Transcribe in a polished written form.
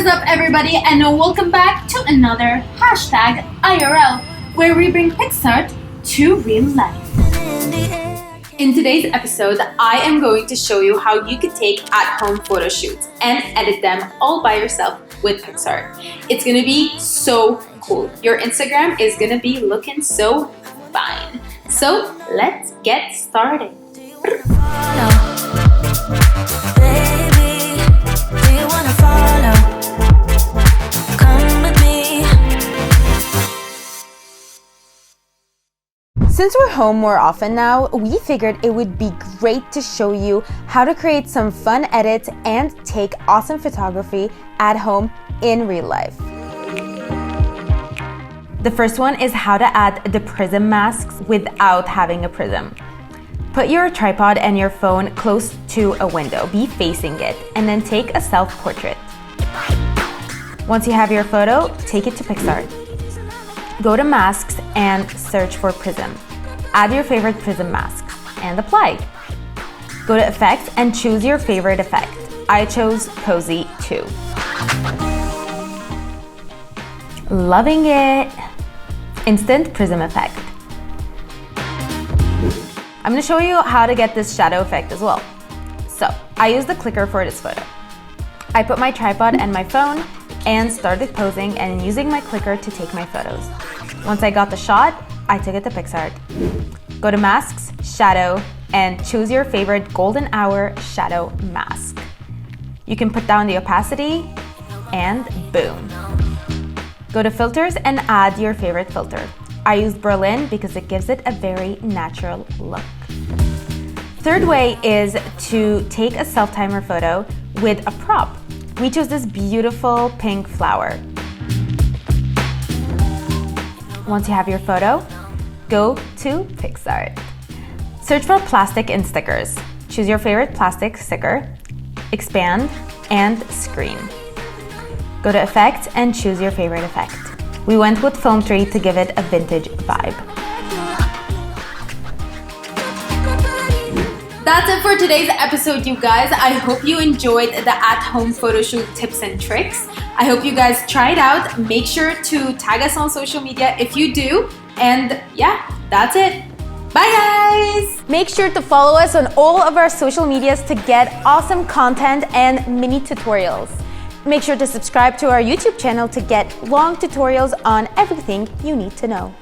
up, everybody, and welcome back to another hashtag IRL, where we bring PicsArt to real life. In today's episode, I am going to show you how you could take at-home photo shoots and edit them all by yourself with PicsArt. It's gonna be so cool. Your Instagram is gonna be looking so fine. So let's get started. Since we're home more often now, we figured it would be great to show you how to create some fun edits and take awesome photography at home in real life. The first one is how to add the prism masks without having a prism. Put your tripod and your phone close to a window, be facing it, and then take a self-portrait. Once you have your photo, take it to PicsArt. Go to Masks and search for Prism. Add your favorite Prism masks and apply. Go to Effects and choose your favorite effect. I chose Cozy 2. Loving it! Instant Prism effect. I'm going to show you how to get this shadow effect as well. So, I used the clicker for this photo. I put my tripod and my phone and started posing and using my clicker to take my photos. Once I got the shot, I took it to PicsArt. Go to Masks, Shadow, and choose your favorite golden hour shadow mask. You can put down the opacity, and boom. Go to Filters and add your favorite filter. I used Berlin because it gives it a very natural look. Third way is to take a self-timer photo with a prop. We chose this beautiful pink flower. Once you have your photo, go to PicsArt. Search for plastic and stickers. Choose your favorite plastic sticker, expand, and screen. Go to Effects and choose your favorite effect. We went with Film Tree to give it a vintage vibe. That's it for today's episode, you guys. I hope you enjoyed the at-home photo shoot tips and tricks. I hope you guys try it out. Make sure to tag us on social media if you do. And yeah, that's it. Bye, guys! Make sure to follow us on all of our social medias to get awesome content and mini tutorials. Make sure to subscribe to our YouTube channel to get long tutorials on everything you need to know.